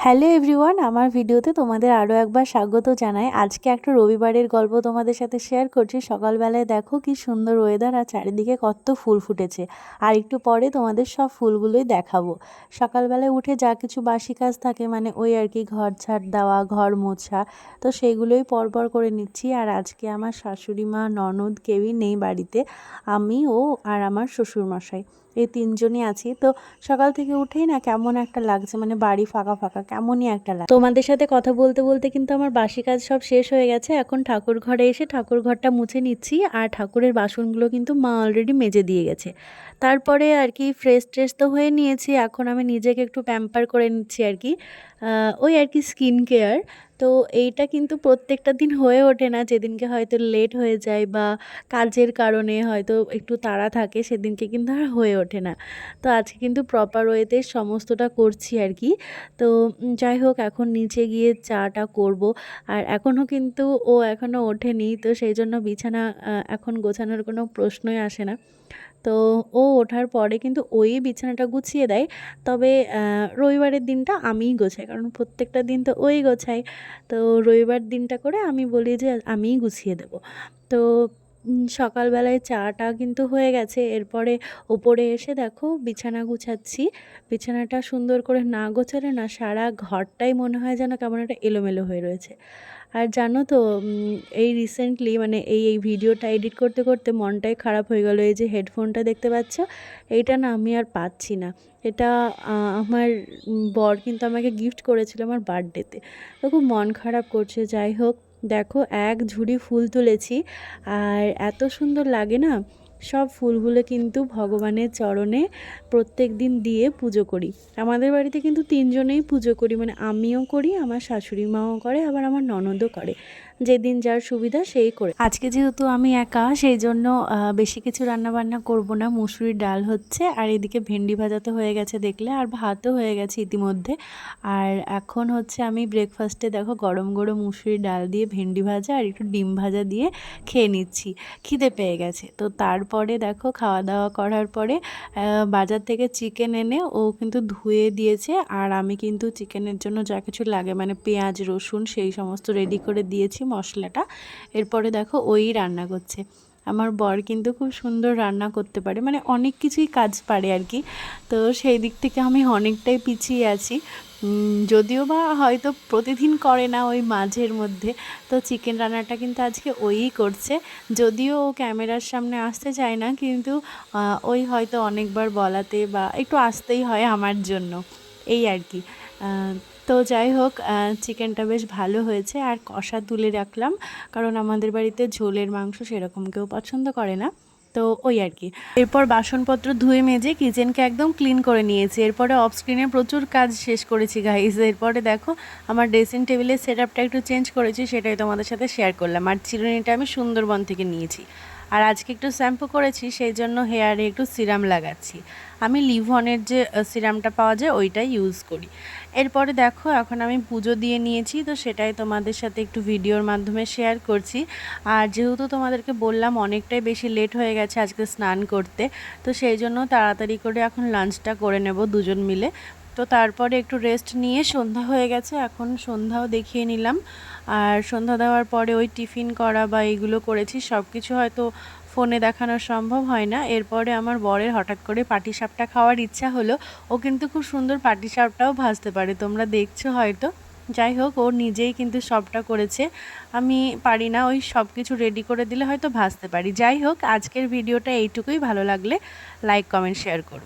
Hello everyone, আমার ভিডিওতে তোমাদের আরও একবার স্বাগত জানাই। আজকে একটা রবিবারের গল্প তোমাদের সাথে শেয়ার করছি। সকালবেলায় দেখো কি সুন্দর ওয়েদার আর চারিদিকে কত ফুল ফুটেছে। আর একটু পরে তোমাদের সব ফুলগুলোই দেখাবো। সকালবেলায় উঠে যা কিছু বাসি কাজ থাকে, মানে ওই আর কি ঘর ঝাড় দেওয়া, ঘর মোছা, তো সেইগুলোই পরপর করে নিচ্ছি। আর আজকে আমার শাশুড়ি মা, ননদ কেউই নেই বাড়িতে, আমি ও আর আমার শ্বশুরমশাই, এই তিনজনই আছি। তো সকাল থেকে উঠেই না কেমন একটা লাগছে, মানে বাড়ি ফাঁকা ফাঁকা কেমনই একটা লাগছে। তোমাদের সাথে কথা বলতে বলতে কিন্তু আমার বাসি কাজ সব শেষ হয়ে গেছে। এখন ঠাকুর ঘরে এসে ঠাকুর ঘরটা মুছে নিচ্ছি। আর ঠাকুরের বাসনগুলো কিন্তু মা অলরেডি মেজে দিয়ে গেছে। তারপরে আর কি ফ্রেশ ট্রেশ তো হয়ে নিয়েছি। এখন আমি নিজেকে একটু প্যাম্পার করে নিচ্ছি আর কি, ওই আর কি স্কিন কেয়ার। তো এইটা কিন্তু প্রত্যেকটা দিন হয়ে ওঠে না। যেদিনকে হয়তো লেট হয়ে যায় বা কাজের কারণে হয়তো একটু তাড়া থাকে, সেদিনকে কিন্তু আর হয়ে ওঠে না। তো আজকে কিন্তু প্রপার ওয়েতে সমস্তটা করছি আর কি। তো যাই হোক, এখন নিচে গিয়ে চাটা করব। আর এখনও কিন্তু ও এখনও ওঠেনি, তো সেই জন্য বিছানা এখন গোছানোর কোনো প্রশ্নই আসে না। তো ও ওঠার পরে কিন্তু ওই বিছানাটা গুছিয়ে দেয়। তবে রবিবারের দিনটা আমিই গোছাই, কারণ প্রত্যেকটা দিন তো ওই গোছাই। তো রবিবার দিনটা করে আমি বলি যে আমিই গুছিয়ে দেবো। তো সকালবেলায় চাটা কিন্তু হয়ে গেছে। এরপরে ওপরে এসে দেখো বিছানা গুছাচ্ছি। বিছানাটা সুন্দর করে না গোছালে না সারা ঘরটাই মনে হয় যেন কেমন একটা এলোমেলো হয়ে রয়েছে। আর জানো তো, এই রিসেন্টলি মানে এই ভিডিওটা এডিট করতে করতে মনটাই খারাপ হয়ে গেল। এই যে হেডফোনটা দেখতে পাচ্ছ, এইটা না আমি আর পাচ্ছি না। এটা আমার বর কিন্তু আমাকে গিফট করেছিল আমার বার্থডেতে। তো খুব মন খারাপ করছে। যাই হোক, দেখো এক ঝুড়ি ফুল তুলেছি। আর এত সুন্দর লাগে না, সব ফুলগুলো কিন্তু ভগবানের চরণে প্রত্যেক দিন দিয়ে পুজো করি। আমাদের বাড়িতে কিন্তু তিনজনেই পুজো করি, মানে আমিও করি, আমার শাশুড়ি মাও করে, আবার আমার ননদও করে। যেদিন যার সুবিধা সেই করে। আজকে যেহেতু আমি একা, সেই জন্য বেশি কিছু রান্নাবান্না করব না। মুসুরির ডাল হচ্ছে, আর এদিকে ভেন্ডি ভাজা তো হয়ে গেছে দেখলে, আর ভাতও হয়ে গেছে ইতিমধ্যে। আর এখন হচ্ছে আমি ব্রেকফাস্টে দেখো গরম গরম মুসুরির ডাল দিয়ে ভেন্ডি ভাজা আর একটু ডিম ভাজা দিয়ে খেয়ে নিচ্ছি। খিদে পেয়ে গেছে। তো তারপরে দেখো খাওয়া দাওয়া করার পরে বাজার থেকে চিকেন এনে ও কিন্তু ধুয়ে দিয়েছে। আর আমি কিন্তু চিকেনের জন্য যা কিছু লাগে, মানে পেঁয়াজ রসুন সেই সমস্ত রেডি করে দিয়েছি মশলাটা। এরপরে দেখো ওই রান্না করছে। আমার বর কিন্তু খুব সুন্দর রান্না করতে পারে, মানে অনেক কিছুই কাজ পারে আর কি। তো সেই দিক থেকে আমি অনেকটাই পিছিয়ে আছি। যদিও বা হয়তো প্রতিদিন করে না, ওই মাঝের মধ্যে। তো চিকেন রান্নাটা কিন্তু আজকে ওই করছে। যদিও ও ক্যামেরার সামনে আসতে চায় না, কিন্তু ওই হয়তো অনেকবার বলাতে বা একটু আসতেই হয় আমার জন্য, এই আর কি। তো যাই হোক, চিকেনটা বেশ ভালো হয়েছে। আর কষা তুলে রাখলাম, কারণ আমাদের বাড়িতে ঝোলের মাংস সেরকম কেউ পছন্দ করে না। তো ওই আর কি। এরপর বাসনপত্র ধুয়ে মেজে কিচেনকে একদম ক্লিন করে নিয়েছি। এরপরে অফ স্ক্রিনে প্রচুর কাজ শেষ করেছি গাইজ। এরপরে দেখো আমার ড্রেসিং টেবিলের সেটআপটা একটু চেঞ্জ করেছি, সেটাই তোমাদের সাথে শেয়ার করলাম। আর চিরুনিটা আমি সুন্দরবন থেকে নিয়েছি। আর আজকে একটু শ্যাম্পু করেছি, সেই জন্য হেয়ারে একটু সিরাম লাগাচ্ছি। আমি লিভনের যে সিরামটা পাওয়া যায় ওইটাই ইউজ করি। এরপরে দেখো এখন আমি পুজো দিয়ে নিয়েছি, তো সেটাই তোমাদের সাথে একটু ভিডিওর মাধ্যমে শেয়ার করছি। আর যেহেতু তোমাদেরকে বললাম অনেকটাই বেশি লেট হয়ে গেছে আজকে স্নান করতে, তো সেই জন্য তাড়াতাড়ি করে এখন লাঞ্চটা করে নেব দুজন মিলে। তো তারপরে একটু রেস্ট নিয়ে সন্ধ্যা হয়ে গেছে, এখন সন্ধ্যাও দেখিয়ে নিলাম। আর সন্ধ্যা দেওয়ার পরে ওই টিফিন করা বা এইগুলো করেছি, সব কিছু হয়তো ফোনে দেখানো সম্ভব হয় না। এরপরে আমার বরের হঠাৎ করে পাটিসাপটা খাওয়ার ইচ্ছা হলো। ও কিন্তু খুব সুন্দর পাটিসাপটাও ভাজতে পারে, তোমরা দেখছো হয়তো। যাই হোক, ও নিজেই কিন্তু সবটা করেছে, আমি পারি না। ওই সব কিছু রেডি করে দিলে হয়তো ভাজতে পারি। যাই হোক, আজকের ভিডিওটা এইটুকুই। ভালো লাগলে লাইক কমেন্ট শেয়ার করো।